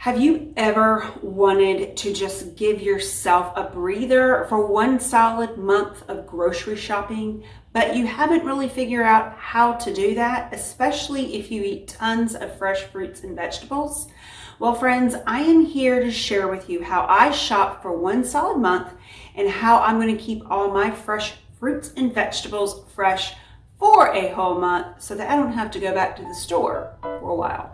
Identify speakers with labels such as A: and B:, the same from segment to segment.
A: Have you ever wanted to just give yourself a breather for one solid month of grocery shopping, but you haven't really figured out how to do that, especially if you eat tons of fresh fruits and vegetables? Well, friends, I am here to share with you how I shop for one solid month and how I'm going to keep all my fresh fruits and vegetables fresh for a whole month so that I don't have to go back to the store for a while.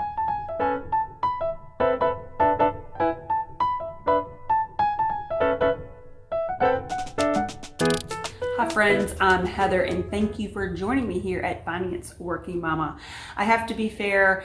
A: Hi friends, I'm Heather and thank you for joining me here at Finance Working Mama. I have to be fair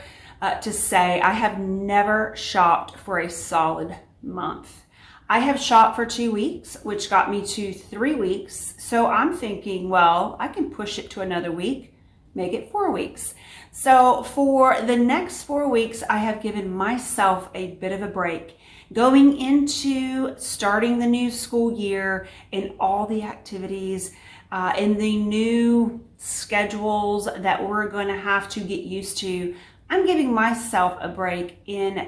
A: to say I have never shopped for a solid month. I have shopped for 2 weeks, which got me to 3 weeks. So I'm thinking, well, I can push it to another week, make it 4 weeks. So for the next 4 weeks, I have given myself a bit of a break, going into starting the new school year and all the activities and the new schedules that we're going to have to get used to. I'm giving myself a break in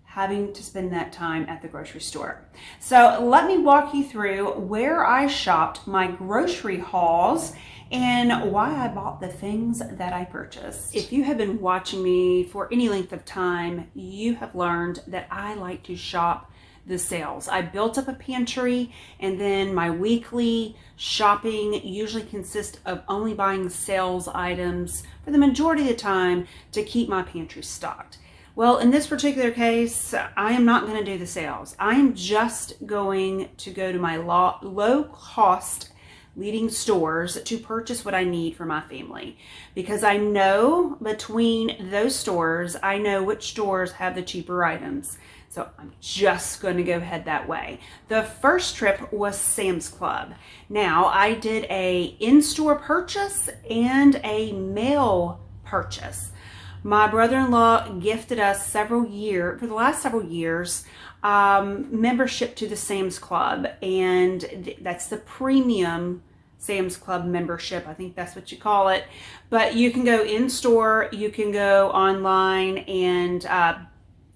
A: having to spend that time at the grocery store. So let me walk you through where I shopped, my grocery hauls, and why I bought the things that I purchased. If you have been watching me for any length of time, you have learned that I like to shop the sales. I built up a pantry, and then my weekly shopping usually consists of only buying sales items for the majority of the time to keep my pantry stocked. Well, in this particular case, I am not going to do the sales. I'm just going to go to my low-cost leading stores to purchase what I need for my family, because I know between those stores, I know which stores have the cheaper items. So I'm just going to go head that way. The first trip was Sam's Club. Now, I did a in-store purchase and a mail purchase. My brother-in-law gifted us for the last several years, membership to the Sam's Club, and that's the premium Sam's Club membership. I think that's what you call it. But you can go in store, you can go online and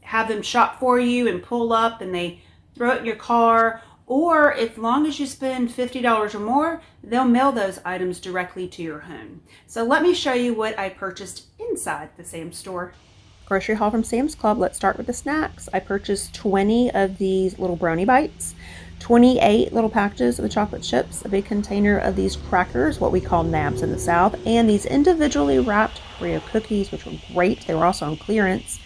A: have them shop for you and pull up and they throw it in your car. Or as long as you spend $50 or more, they'll mail those items directly to your home. So let me show you what I purchased inside the Sam's store. Grocery haul from Sam's Club. Let's start with the snacks. I purchased 20 of these little brownie bites, 28 little packages of the chocolate chips, a big container of these crackers, what we call nabs in the South, and these individually wrapped Oreo cookies, which were great. They were also on clearance.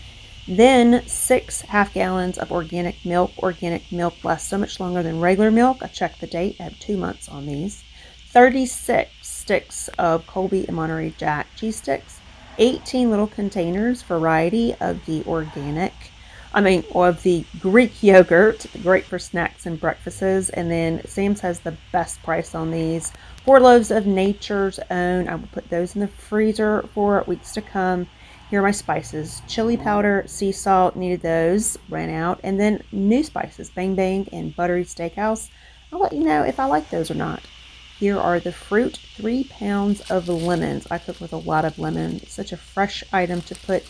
A: Then 6 half gallons of organic milk. Organic milk lasts so much longer than regular milk. I checked the date. I have 2 months on these. 36 sticks of Colby and Monterey Jack cheese sticks. 18 little containers, variety of the Greek yogurt, great for snacks and breakfasts. And then Sam's has the best price on these. 4 loaves of Nature's Own. I will put those in the freezer for weeks to come. Here are my spices. Chili powder, sea salt, needed those, ran out. And then new spices, Bang Bang and Buttery Steakhouse. I'll let you know if I like those or not. Here are the fruit, 3 pounds of lemons. I cook with a lot of lemon. It's such a fresh item to put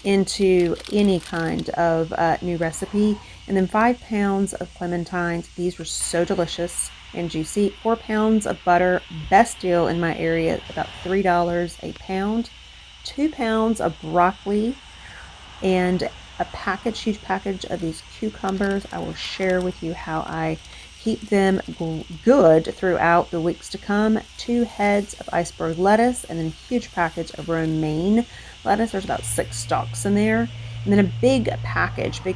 A: into any kind of new recipe. And then 5 pounds of clementines. These were so delicious and juicy. 4 pounds of butter, best deal in my area, about $3 a pound. 2 pounds of broccoli and a huge package of these cucumbers. I will share with you how I keep them good throughout the weeks to come. 2 heads of iceberg lettuce and then a huge package of romaine lettuce. There's about 6 stalks in there. And then a big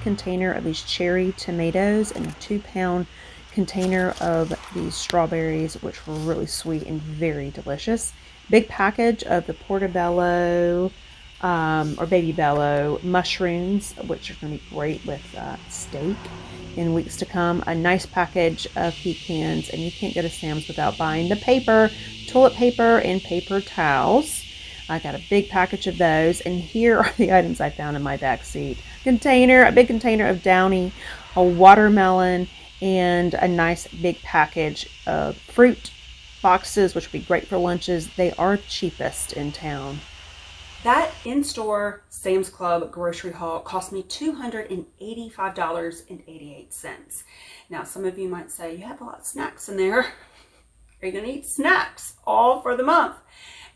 A: container of these cherry tomatoes and a 2-pound container of these strawberries, which were really sweet and very delicious. Big package of the portobello or baby bello mushrooms, which are going to be great with steak in weeks to come. A nice package of pecans, and you can't go to Sam's without buying the paper, toilet paper, and paper towels. I got a big package of those, and here are the items I found in my back seat. A big container of Downy, a watermelon, and a nice big package of fruit boxes, which would be great for lunches. They are cheapest in town. That in-store Sam's Club grocery haul cost me $285.88. Now, some of you might say, you have a lot of snacks in there. Are you going to eat snacks all for the month?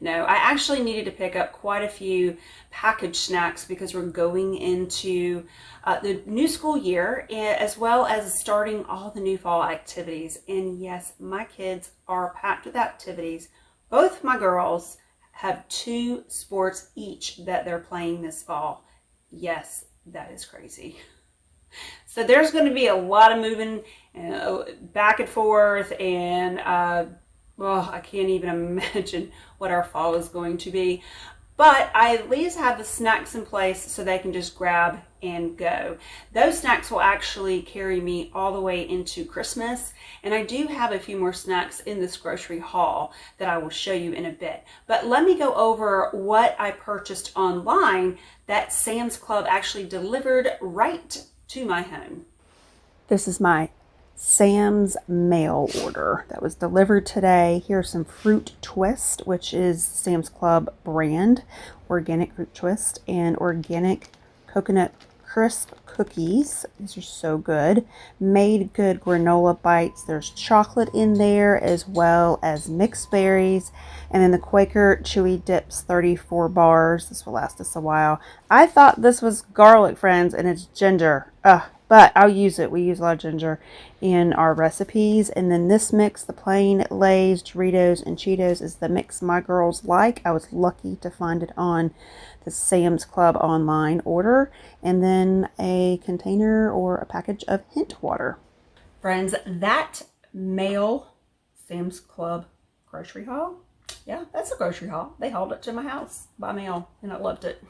A: No, I actually needed to pick up quite a few packaged snacks because we're going into the new school year, as well as starting all the new fall activities. And yes, my kids are packed with activities. Both my girls have 2 sports each that they're playing this fall. Yes, that is crazy. So there's going to be a lot of moving back and forth, and well, I can't even imagine what our fall is going to be. But I at least have the snacks in place so they can just grab and go. Those snacks will actually carry me all the way into Christmas. And I do have a few more snacks in this grocery haul that I will show you in a bit. But let me go over what I purchased online that Sam's Club actually delivered right to my home. This is my Sam's mail order that was delivered today. Here's some Fruit Twist, which is Sam's Club brand, organic fruit twist, and organic coconut crisp cookies. These are so good. Made Good granola bites. There's chocolate in there as well as mixed berries. And then the Quaker Chewy Dips 34 bars. This will last us a while. I thought this was garlic, friends, and it's ginger. But I'll use it. We use a lot of ginger in our recipes. And then this mix, the plain Lay's, Doritos, and Cheetos, is the mix my girls like. I was lucky to find it on the Sam's Club online order. And then a container or a package of hint water. Friends, that mail Sam's Club grocery haul, yeah, that's a grocery haul. They hauled it to my house by mail, and I loved it.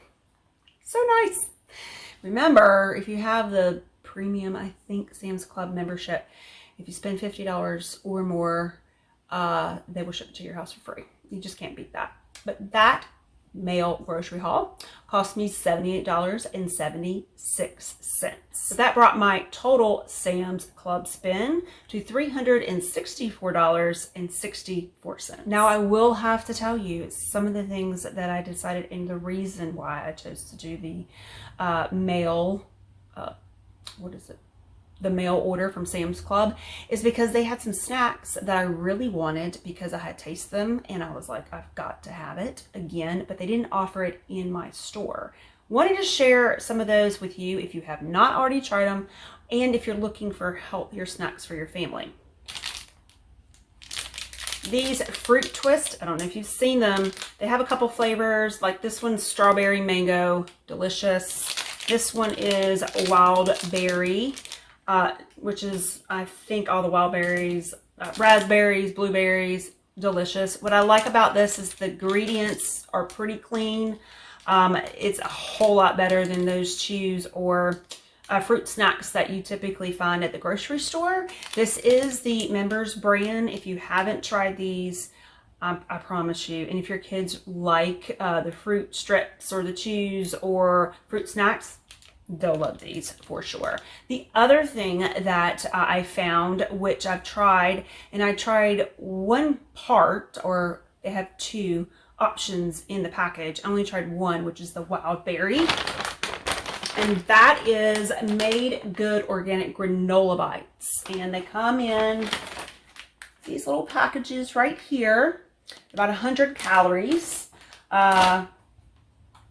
A: So nice. Remember, if you have the premium, I think, Sam's Club membership, if you spend $50 or more, they will ship it to your house for free. You just can't beat that. But that mail grocery haul cost me $78.76. So that brought my total Sam's Club spend to $364.64. Now, I will have to tell you some of the things that I decided and the reason why I chose to do the mail the mail order from Sam's Club is because they had some snacks that I really wanted because I had tasted them and I was like, I've got to have it again, but they didn't offer it in my store. Wanted to share some of those with you if you have not already tried them and if you're looking for healthier snacks for your family. These Fruit Twist, I don't know if you've seen them. They have a couple flavors, like this one's strawberry mango, delicious. This one is wild berry, which is, I think, all the wild berries, raspberries, blueberries, delicious. What I like about this is the ingredients are pretty clean. It's a whole lot better than those chews or fruit snacks that you typically find at the grocery store. This is the Members brand. If you haven't tried these, I promise you, and if your kids like the fruit strips or the chews or fruit snacks, they'll love these for sure. The other thing that I found, which I've tried, and I tried one part, or they have 2 options in the package. I only tried one, which is the wild berry. And that is Made Good organic granola bites. And they come in these little packages right here, about 100 calories.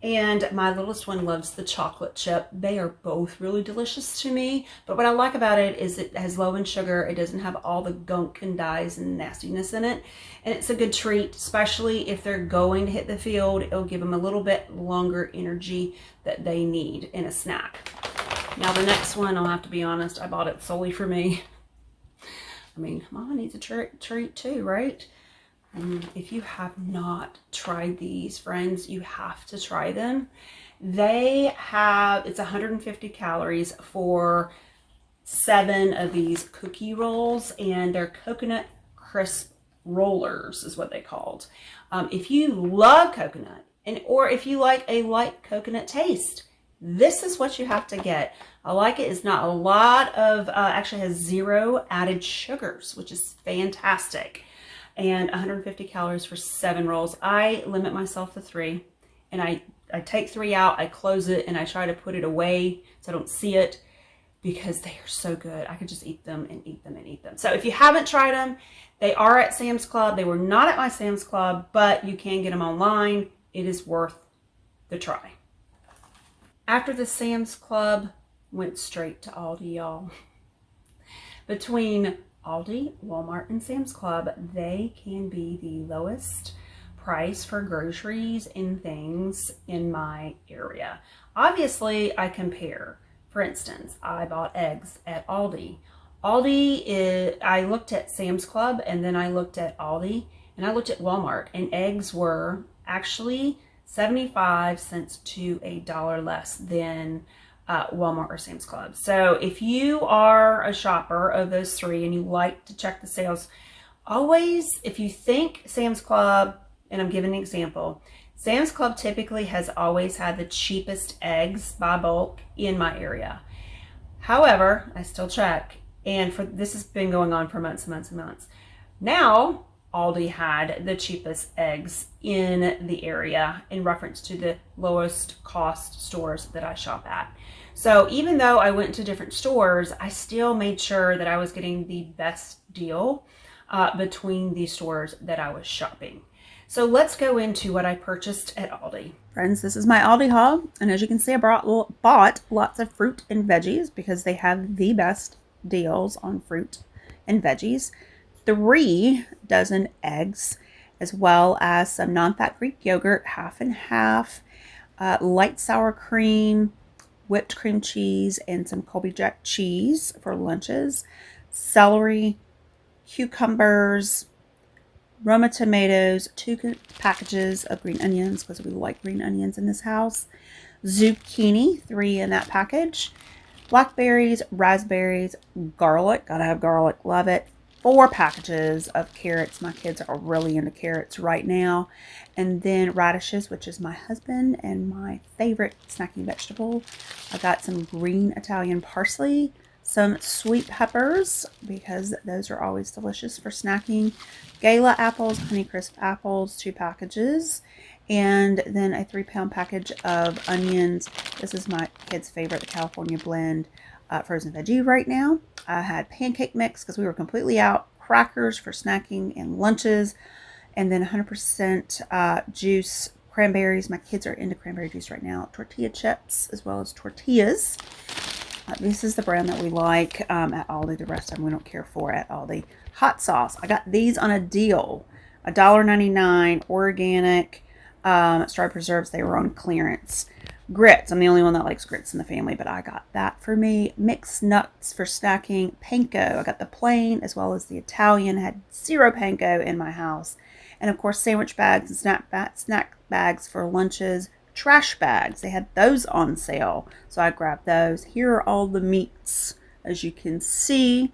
A: And my littlest one loves the chocolate chip. They are both really delicious to me. But what I like about it is it has low in sugar. It doesn't have all the gunk and dyes and nastiness in it. And it's a good treat, especially if they're going to hit the field. It'll give them a little bit longer energy that they need in a snack. Now the next one, I'll have to be honest, I bought it solely for me. I mean, Mama needs a treat too, right? If you have not tried these, friends, you have to try them. They have, it's 150 calories for 7 of these cookie rolls, and they're coconut crisp rollers is what they called. If you love coconut, or if you like a light coconut taste, this is what you have to get. I like it. It's not a lot of, actually has 0 added sugars, which is fantastic. And 150 calories for 7 rolls. I limit myself to 3. and I take 3 out, I close it, and I try to put it away so I don't see it, because they are so good. I could just eat them and eat them and eat them. So if you haven't tried them, they are at Sam's Club. They were not at my Sam's Club, but you can get them online. It is worth the try. After the Sam's Club, went straight to Aldi, y'all. Between Aldi, Walmart, and Sam's Club, they can be the lowest price for groceries and things in my area. Obviously, I compare. For instance, I bought eggs at Aldi. I looked at Sam's Club, and then I looked at Aldi, and I looked at Walmart, and eggs were actually 75 cents to $1 less than Walmart or Sam's Club. So if you are a shopper of those three and you like to check the sales, always, if you think Sam's Club, and I'm giving an example, Sam's Club typically has always had the cheapest eggs by bulk in my area. However, I still check, and this has been going on for months and months and months. Now, Aldi had the cheapest eggs in the area in reference to the lowest cost stores that I shop at. So even though I went to different stores, I still made sure that I was getting the best deal between the stores that I was shopping. So let's go into what I purchased at Aldi. Friends, this is my Aldi haul. And as you can see, I bought lots of fruit and veggies because they have the best deals on fruit and veggies. 3 dozen eggs, as well as some non-fat Greek yogurt, half and half, light sour cream, whipped cream cheese, and some Colby Jack cheese for lunches, celery, cucumbers, Roma tomatoes, 2 packages of green onions, because we like green onions in this house, zucchini, 3 in that package, blackberries, raspberries, garlic, gotta have garlic, love it, 4 packages of carrots. My kids are really into carrots right now. And then radishes, which is my husband and my favorite snacking vegetable. I got some green Italian parsley, some sweet peppers, because those are always delicious for snacking, Gala apples, Honeycrisp apples, 2 packages, and then a 3-pound package of onions. This is my kid's favorite, the California Blend frozen veggie right now. I had pancake mix because we were completely out, crackers for snacking and lunches, and then 100% juice, cranberries. My kids are into cranberry juice right now. Tortilla chips, as well as tortillas. This is the brand that we like at Aldi. The rest of them we don't care for at Aldi. Hot sauce. I got these on a deal. $1.99, organic, strawberry preserves. They were on clearance. Grits. I'm the only one that likes grits in the family, but I got that for me. Mixed nuts for snacking. Panko. I got the plain as well as the Italian. Had 0 panko in my house. And of course, sandwich bags and snack bags for lunches. Trash bags. They had those on sale, so I grabbed those. Here are all the meats, as you can see.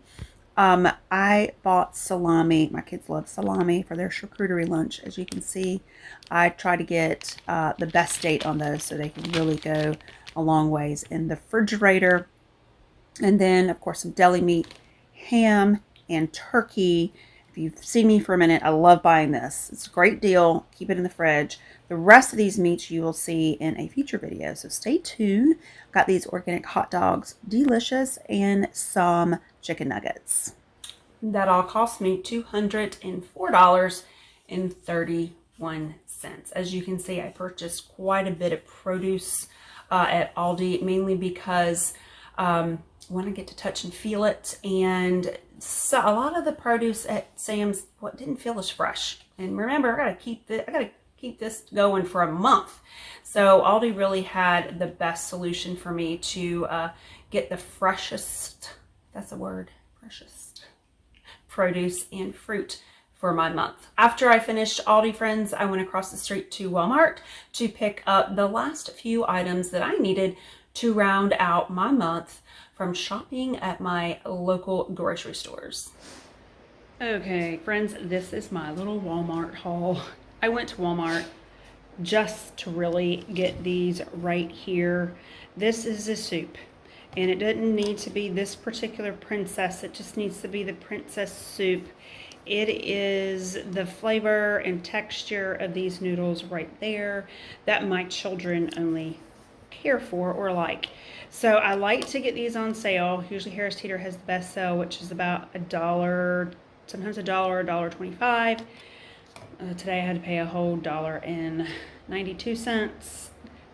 A: I bought salami. My kids love salami for their charcuterie lunch. As you can see, I try to get the best date on those so they can really go a long ways in the refrigerator. And then, of course, some deli meat, ham, and turkey. If you've seen me for a minute, I love buying this. It's a great deal. Keep it in the fridge. The rest of these meats you will see in a future video, so stay tuned. Got these organic hot dogs, delicious, and some chicken nuggets. That all cost me $204.31. As you can see, I purchased quite a bit of produce at Aldi, mainly because I want to get to touch and feel it, and so a lot of the produce at Sam's didn't feel as fresh. And remember, I gotta keep this going for a month. So Aldi really had the best solution for me to get the freshest, that's a word, freshest produce and fruit for my month. After I finished Aldi, friends, I went across the street to Walmart to pick up the last few items that I needed to round out my month from shopping at my local grocery stores. Okay, friends, this is my little Walmart haul. I went to Walmart just to really get these right here. This is a soup, and it doesn't need to be this particular princess. It just needs to be the princess soup. It is the flavor and texture of these noodles right there that my children only care for or like. So I like to get these on sale. Usually Harris Teeter has the best sale, which is about $1, sometimes $1.25. Today I had to pay a whole $1.92.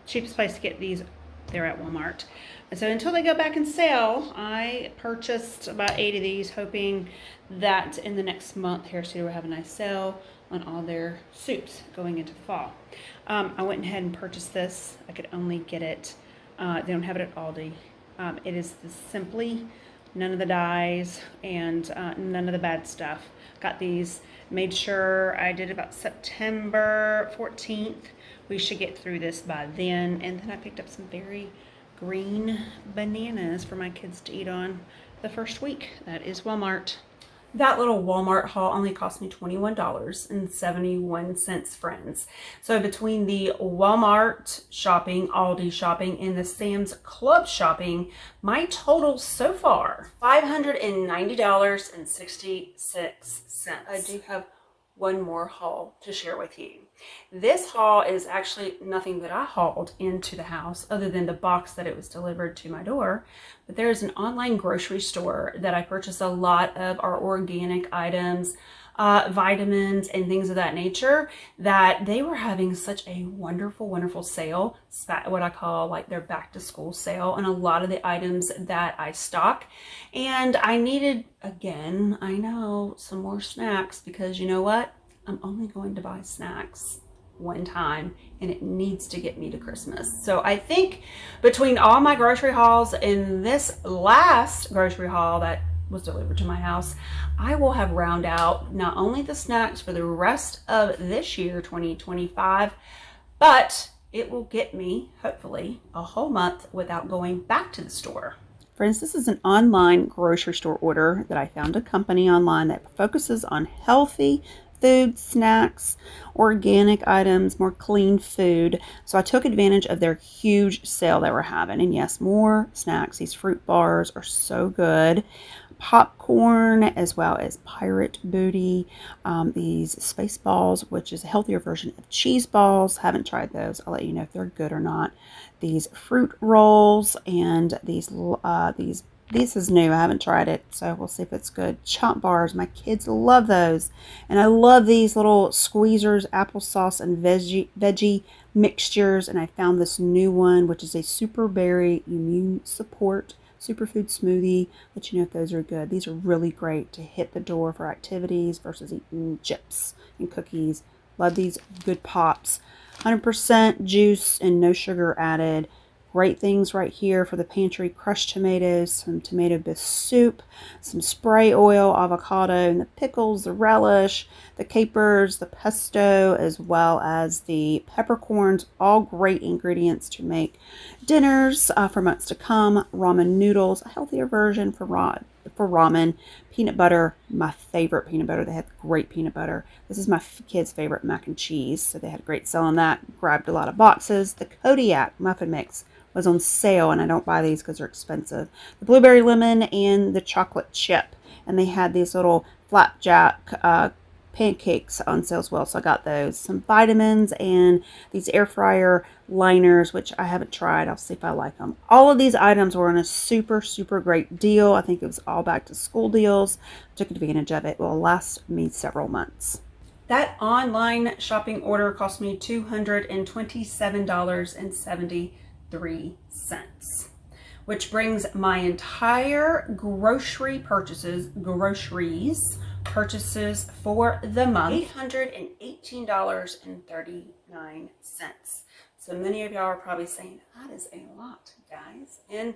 A: Cheapest place to get these, they're at Walmart. And so until they go back and sell, I purchased about 8 of these, hoping that in the next month Harris Teeter will have a nice sale on all their soups going into the fall. I went ahead and purchased this. I could only get it, they don't have it at Aldi. It is the Simply, none of the dyes and none of the bad stuff. Got these, made sure I did about September 14th. We should get through this by then. And then I picked up some very green bananas for my kids to eat on the first week. That is Walmart. That little Walmart haul only cost me $21.71, friends. So between the Walmart shopping, Aldi shopping, and the Sam's Club shopping, my total so far, $590.66. I do have one more haul to share with you. This haul is actually nothing that I hauled into the house other than the box that it was delivered to my door. But there is an online grocery store that I purchase a lot of our organic items, vitamins and things of that nature, that they were having such a wonderful sale, what I call like their back to school sale on a lot of the items that I stock. And I needed, again, I know, some more snacks, because you know what? I'm only going to buy snacks one time and it needs to get me to Christmas. So I think between all my grocery hauls and this last grocery haul that was delivered to my house, I will have round out not only the snacks for the rest of this year, 2025, but it will get me, hopefully, a whole month without going back to the store. Friends, this is an online grocery store order that I found a company online that focuses on healthy food, snacks, organic items, more clean food. So I took advantage of their huge sale they were having. And yes, more snacks. These fruit bars are so good. Popcorn, as well as Pirate Booty. These Space Balls, which is a healthier version of cheese balls. Haven't tried those. I'll let you know if they're good or not. These fruit rolls and these this is new. I haven't tried it, so we'll see if it's good. Chomp bars. My kids love those. And I love these little squeezers, applesauce and veggie mixtures. And I found this new one, which is a super berry immune support superfood smoothie. Let you know if those are good. These are really great to hit the door for activities versus eating chips and cookies. Love these good pops. 100% juice and no sugar added. Great things right here for the pantry. Crushed tomatoes, some tomato bisque soup, some spray oil, avocado, and the pickles, the relish, the capers, the pesto, as well as the peppercorns. All great ingredients to make dinners for months to come. Ramen noodles, a healthier version for ramen. Peanut butter, my favorite peanut butter. They had great peanut butter. This is my kids' favorite mac and cheese, so they had a great sale on that. Grabbed a lot of boxes. The Kodiak muffin mix was on sale, and I don't buy these because they're expensive. The blueberry lemon and the chocolate chip, and they had these little flapjack pancakes on sale as well, so I got those. Some vitamins and these air fryer liners, which I haven't tried. I'll see if I like them. All of these items were on a super great deal. I think it was all back to school deals. Took advantage of it. It will last me several months. That online shopping order cost me $227.73, which brings my entire groceries purchases for the month $818.39. So many of y'all are probably saying, that is a lot, guys, and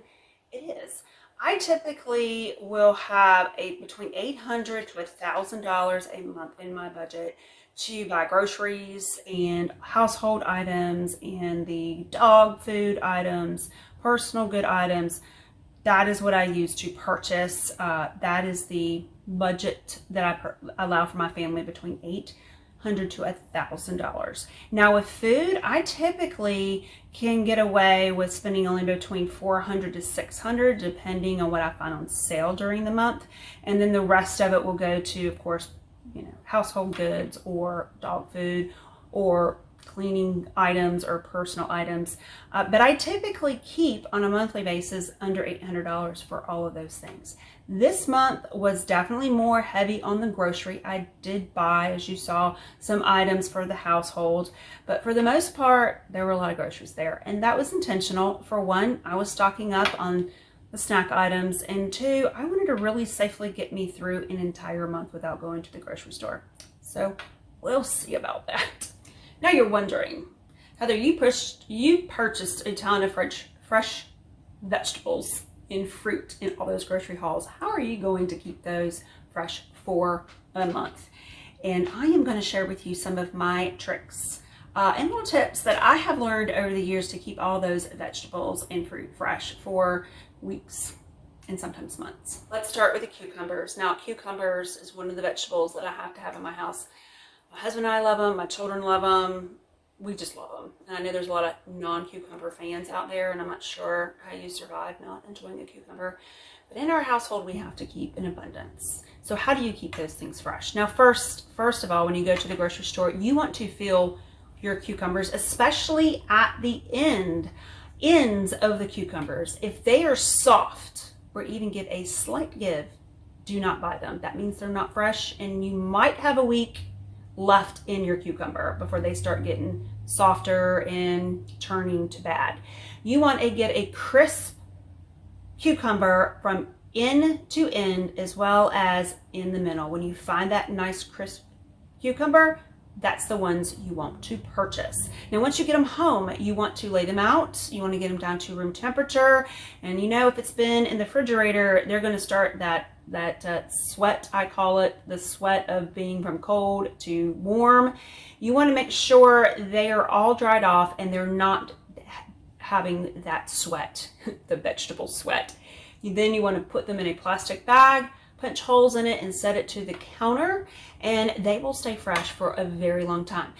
A: it is. I typically will have between $800 to $1,000 a month in my budget to buy groceries and household items and the dog food items, personal good items. That is what I use to purchase. That is the budget that I allow for my family, between $800 to $1,000. Now with food, I typically can get away with spending only between $400 to $600, depending on what I find on sale during the month. And then the rest of it will go to, of course, household goods or dog food or cleaning items or personal items. But I typically keep on a monthly basis under $800 for all of those things. This month was definitely more heavy on the grocery. I did buy, as you saw, some items for the household, but for the most part, there were a lot of groceries there. And that was intentional. For one, I was stocking up on the snack items, and two, I wanted to really safely get me through an entire month without going to the grocery store. So we'll see about that. Now you're wondering, Heather, you purchased a ton of fresh vegetables and fruit in all those grocery hauls. How are you going to keep those fresh for a month? And I am going to share with you some of my tricks and little tips that I have learned over the years to keep all those vegetables and fruit fresh for weeks and sometimes months. Let's start with the cucumbers. Now, cucumbers is one of the vegetables that I have to have in my house. My husband and I love them. My children love them. We just love them. And I know there's a lot of non-cucumber fans out there, and I'm not sure how you survive not enjoying a cucumber. But in our household, we have to keep an abundance. So how do you keep those things fresh? Now, first of all, when you go to the grocery store, you want to fill your cucumbers, especially at the ends of the cucumbers. If they are soft or even give a slight give, do not buy them. That means they're not fresh, and you might have a week left in your cucumber before they start getting softer and turning to bad. You want to get a crisp cucumber from end to end as well as in the middle. When you find that nice crisp cucumber, that's the ones you want to purchase. Now, once you get them home, you want to lay them out. You want to get them down to room temperature. And if it's been in the refrigerator, they're going to start that sweat, I call it, the sweat of being from cold to warm. You want to make sure they are all dried off and they're not having that sweat, the vegetable sweat. Then you want to put them in a plastic bag, punch holes in it, and set it to the counter, and they will stay fresh for a very long time.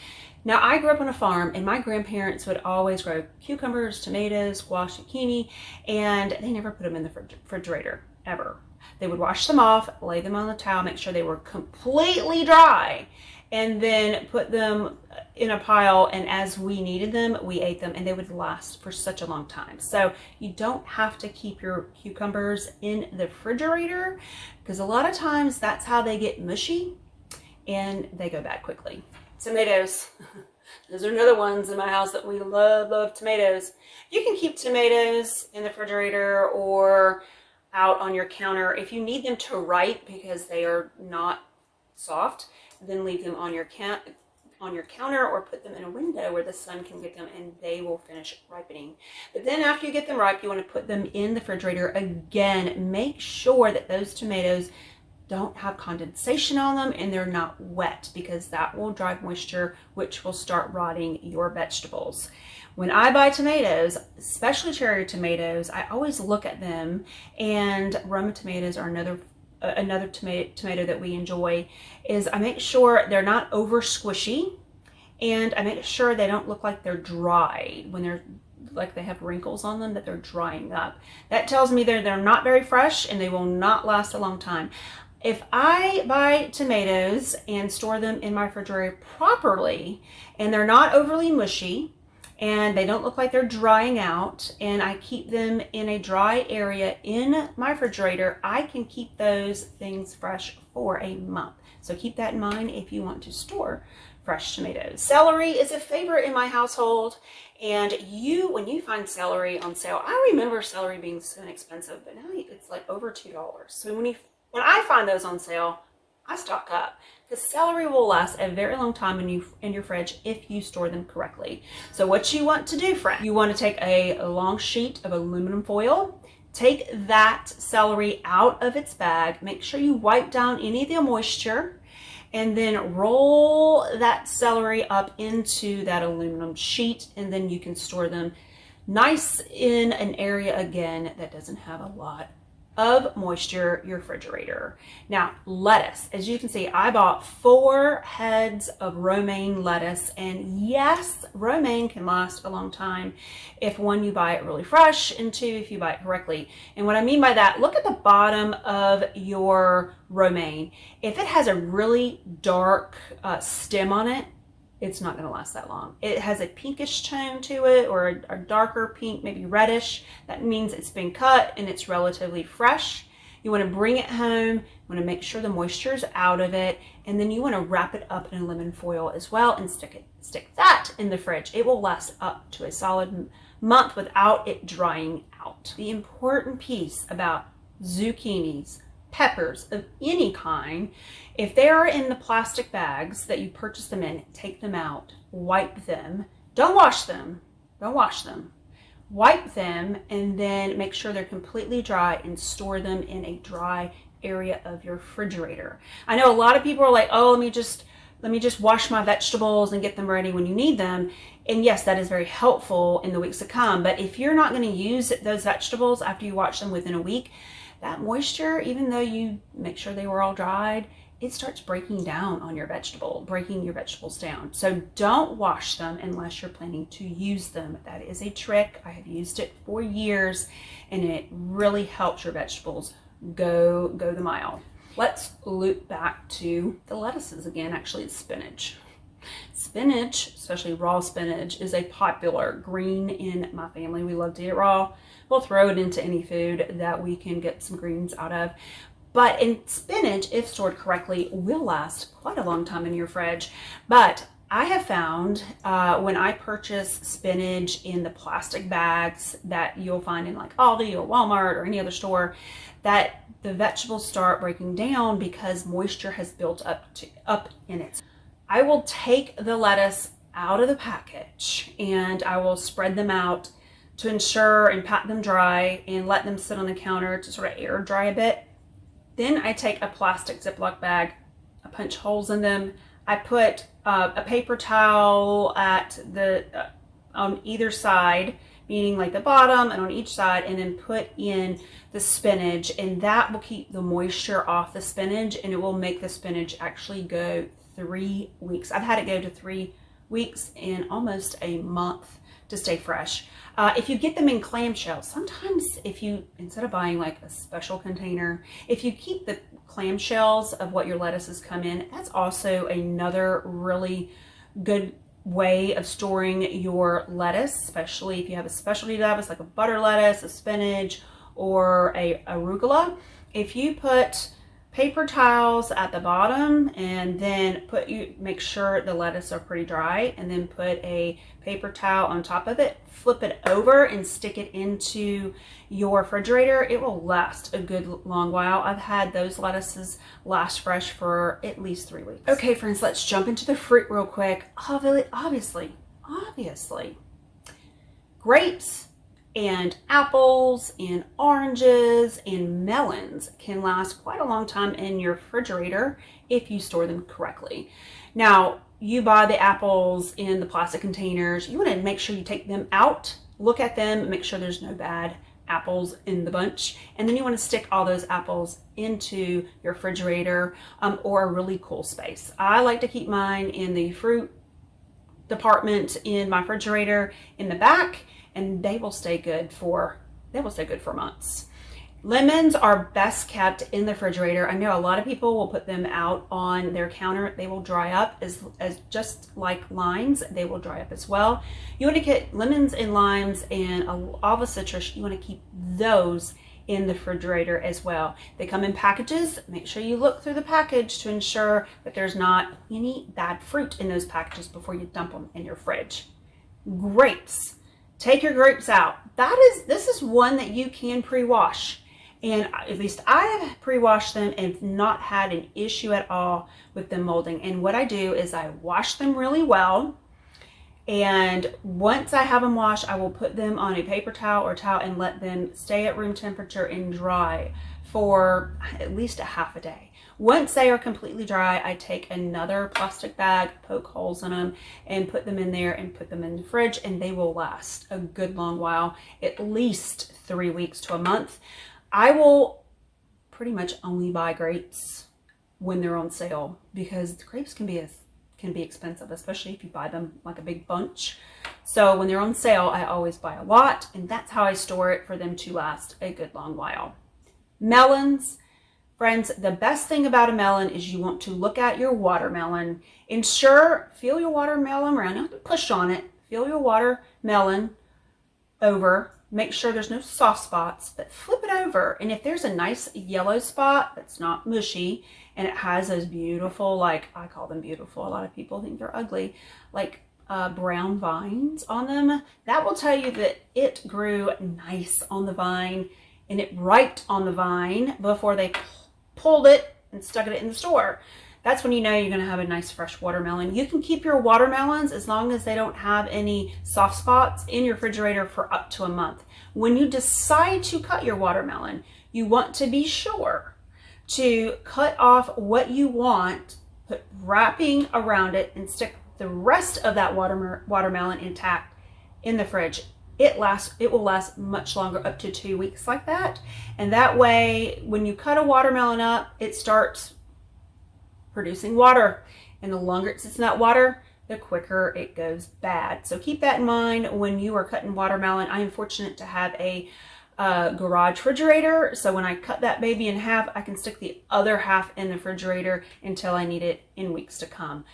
A: Now, I grew up on a farm, and my grandparents would always grow cucumbers, tomatoes, squash, zucchini, and they never put them in the refrigerator, ever. They would wash them off, lay them on the towel, make sure they were completely dry, and then put them in a pile, and as we needed them, we ate them, and they would last for such a long time. So you don't have to keep your cucumbers in the refrigerator, because a lot of times that's how they get mushy and they go bad quickly. Tomatoes. Those are another ones in my house that we love tomatoes. You can keep tomatoes in the refrigerator or out on your counter. If you need them to ripe because they are not soft, then leave them on your counter or put them in a window where the sun can get them, and they will finish ripening. But then after you get them ripe, you want to put them in the refrigerator again. Make sure that those tomatoes don't have condensation on them and they're not wet, because that will drive moisture, which will start rotting your vegetables. When I buy tomatoes, especially cherry tomatoes, I always look at them, and Roma tomatoes are another tomato that we enjoy. Is I make sure they're not over squishy, and I make sure they don't look like they're dry when they're like they have wrinkles on them, that they're drying up. That tells me they're not very fresh and they will not last a long time. If I buy tomatoes and store them in my refrigerator properly, and they're not overly mushy, and they don't look like they're drying out, and I keep them in a dry area in my refrigerator, I can keep those things fresh for a month. So keep that in mind if you want to store fresh tomatoes. Celery is a favorite in my household, and when you find celery on sale, I remember celery being so inexpensive, but now it's like over $2. So when I find those on sale, I stock up, because celery will last a very long time in your fridge if you store them correctly. So what you want to do, friend, you want to take a long sheet of aluminum foil, take that celery out of its bag, make sure you wipe down any of the moisture, and then roll that celery up into that aluminum sheet, and then you can store them nice in an area, again, that doesn't have a lot of moisture your refrigerator. Now, lettuce, as you can see, I bought 4 heads of romaine lettuce, and yes, romaine can last a long time if one, you buy it really fresh, and 2, if you buy it correctly. And what I mean by that, look at the bottom of your romaine. If it has a really dark stem on it, it's not going to last that long. It has a pinkish tone to it, or a darker pink, maybe reddish. That means it's been cut and it's relatively fresh. You want to bring it home, you want to make sure the moisture is out of it, and then you want to wrap it up in aluminum foil as well and stick that in the fridge. It will last up to a solid month without it drying out. The important piece about zucchinis, peppers of any kind, if they are in the plastic bags that you purchase them in, take them out, wipe them, don't wash them, wipe them, and then make sure they're completely dry and store them in a dry area of your refrigerator. I know a lot of people are like, oh, let me just wash my vegetables and get them ready when you need them. And yes, that is very helpful in the weeks to come. But if you're not going to use those vegetables after you wash them within a week, that moisture, even though you make sure they were all dried, it starts breaking down on your vegetable, breaking your vegetables down. So don't wash them unless you're planning to use them. That is a trick. I have used it for years, and it really helps your vegetables go the mile. Let's loop back to the lettuces again. Actually, it's spinach. Spinach, especially raw spinach, is a popular green in my family. We love to eat it raw. We'll throw it into any food that we can get some greens out of. But in spinach, if stored correctly, will last quite a long time in your fridge. But I have found when I purchase spinach in the plastic bags that you'll find in like Aldi or Walmart or any other store, that the vegetables start breaking down because moisture has built up in it. I will take the lettuce out of the package and I will spread them out to ensure and pat them dry and let them sit on the counter to sort of air dry a bit. Then I take a plastic Ziploc bag, I punch holes in them. I put a paper towel at on either side, meaning like the bottom and on each side, and then put in the spinach, and that will keep the moisture off the spinach, and it will make the spinach actually go 3 weeks. I've had it go to 3 weeks and almost a month to stay fresh. If you get them in clamshells, sometimes if you, instead of buying like a special container, if you keep the clamshells of what your lettuces come in, that's also another really good way of storing your lettuce, especially if you have a specialty lettuce like a butter lettuce, a spinach, or a arugula. If you put paper towels at the bottom and then make sure the lettuce are pretty dry, and then put a paper towel on top of it, flip it over and stick it into your refrigerator, it will last a good long while. I've had those lettuces last fresh for at least 3 weeks. Okay friends, let's jump into the fruit real quick. Obviously, grapes and apples and oranges and melons can last quite a long time in your refrigerator if you store them correctly. Now, you buy the apples in the plastic containers, you want to make sure you take them out, look at them, make sure there's no bad apples in the bunch, and then you want to stick all those apples into your refrigerator or a really cool space. I like to keep mine in the fruit department in my refrigerator in the back, and they will stay good for months. Lemons are best kept in the refrigerator. I know a lot of people will put them out on their counter. They will dry up as just like limes. They will dry up as well. You want to get lemons and limes and all the citrus. You want to keep those in the refrigerator as well. They come in packages. Make sure you look through the package to ensure that there's not any bad fruit in those packages before you dump them in your fridge. Grapes. Take your grapes out. This is one that you can pre-wash. And at least I have pre-washed them and not had an issue at all with them molding. And what I do is I wash them really well. And once I have them washed, I will put them on a paper towel or towel and let them stay at room temperature and dry for at least a half a day. Once they are completely dry, I take another plastic bag, poke holes in them, and put them in there and put them in the fridge, and they will last a good long while, at least 3 weeks to a month. I will pretty much only buy grapes when they're on sale, because the grapes can be expensive, especially if you buy them like a big bunch. So when they're on sale, I always buy a lot, and that's how I store it for them to last a good long while. Melons. Friends, the best thing about a melon is you want to look at your watermelon. Feel your watermelon around. Don't push on it. Feel your watermelon over. Make sure there's no soft spots, but flip it over. And if there's a nice yellow spot that's not mushy, and it has those beautiful, like, I call them beautiful, a lot of people think they're ugly, like brown vines on them, that will tell you that it grew nice on the vine, and it riped on the vine before they pulled it and stuck it in the store. That's when you know you're going to have a nice fresh watermelon. You can keep your watermelons as long as they don't have any soft spots in your refrigerator for up to a month. When you decide to cut your watermelon, you want to be sure to cut off what you want, put wrapping around it, and stick the rest of that watermelon intact in the fridge. It will last much longer, up to 2 weeks like that. And that way, when you cut a watermelon up, it starts producing water. And the longer it sits in that water, the quicker it goes bad. So keep that in mind when you are cutting watermelon. I am fortunate to have a garage refrigerator. So when I cut that baby in half, I can stick the other half in the refrigerator until I need it in weeks to come.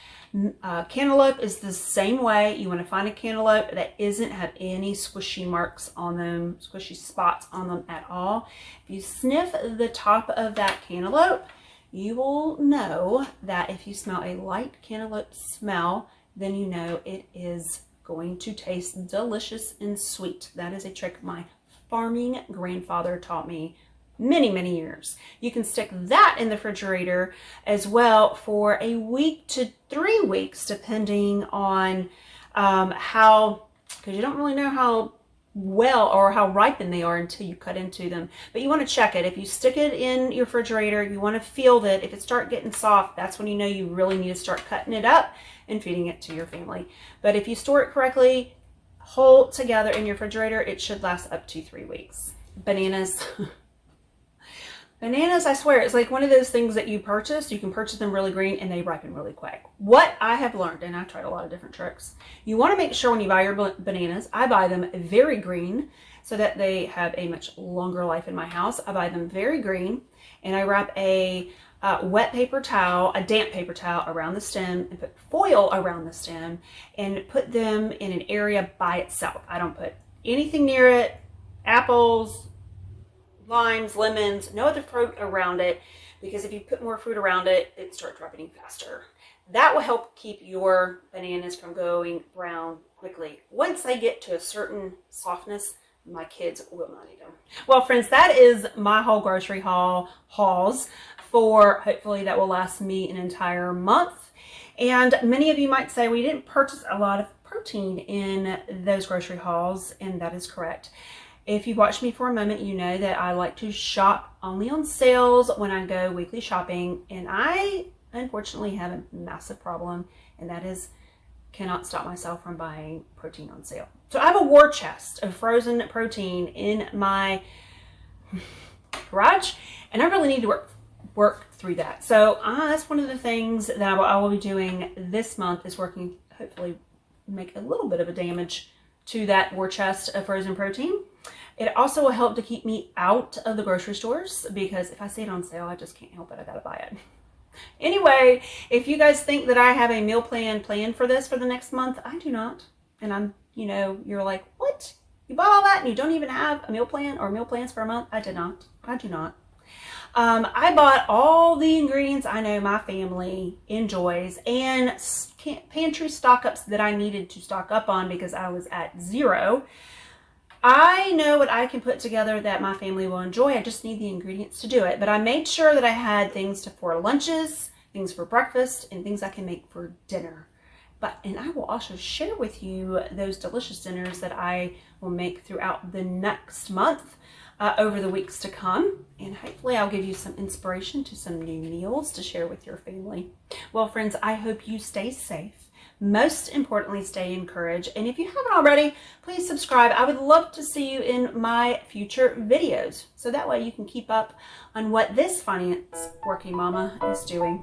A: Cantaloupe is the same way. You want to find a cantaloupe that isn't have any squishy marks on them, squishy spots on them at all. If you sniff the top of that cantaloupe, you will know that if you smell a light cantaloupe smell, then you know it is going to taste delicious and sweet. That is a trick my farming grandfather taught me many years. You can stick that in the refrigerator as well for a week to 3 weeks, depending on how, because you don't really know how well or how ripened they are until you cut into them. But you want to check it. If you stick it in your refrigerator, you want to feel that if it starts getting soft, that's when you know you really need to start cutting it up and feeding it to your family. But if you store it correctly, whole together in your refrigerator, it should last up to 3 weeks. Bananas. Bananas, I swear, it's like one of those things that you can purchase them really green and they ripen really quick. What I have learned, and I've tried a lot of different tricks, you want to make sure when you buy your bananas, I buy them very green so that they have a much longer life in my house. I buy them very green, and I wrap a wet paper towel, a damp paper towel around the stem, and put foil around the stem and put them in an area by itself. I don't put anything near it, apples, limes, lemons, no other fruit around it, because if you put more fruit around it, it starts ripening faster. That will help keep your bananas from going brown quickly. Once they get to a certain softness, my kids will not eat them. Well, friends, that is my whole grocery hauls for, hopefully that will last me an entire month. And many of you might say, we didn't purchase a lot of protein in those grocery hauls, and that is correct. If you've watched me for a moment, you know that I like to shop only on sales when I go weekly shopping, and I unfortunately have a massive problem, and that is cannot stop myself from buying protein on sale. So I have a war chest of frozen protein in my garage, and I really need to work through that. So that's one of the things that I will be doing this month, is working, hopefully make a little bit of a damage to that war chest of frozen protein. It also will help to keep me out of the grocery stores, because if I see it on sale, I just can't help it. I gotta buy it. Anyway, if you guys think that I have a meal plan planned for this for the next month, I do not. And you're like, what? You bought all that and you don't even have a meal plan or meal plans for a month? I do not. I bought all the ingredients I know my family enjoys and pantry stock-ups that I needed to stock up on because I was at zero. I know what I can put together that my family will enjoy. I just need the ingredients to do it. But I made sure that I had things for lunches, things for breakfast, and things I can make for dinner. And I will also share with you those delicious dinners that I will make throughout the next month, over the weeks to come. And hopefully I'll give you some inspiration to some new meals to share with your family. Well, friends, I hope you stay safe. Most importantly, stay encouraged. And if you haven't already, please subscribe. I would love to see you in my future videos, so that way you can keep up on what this Finance Working Mama is doing.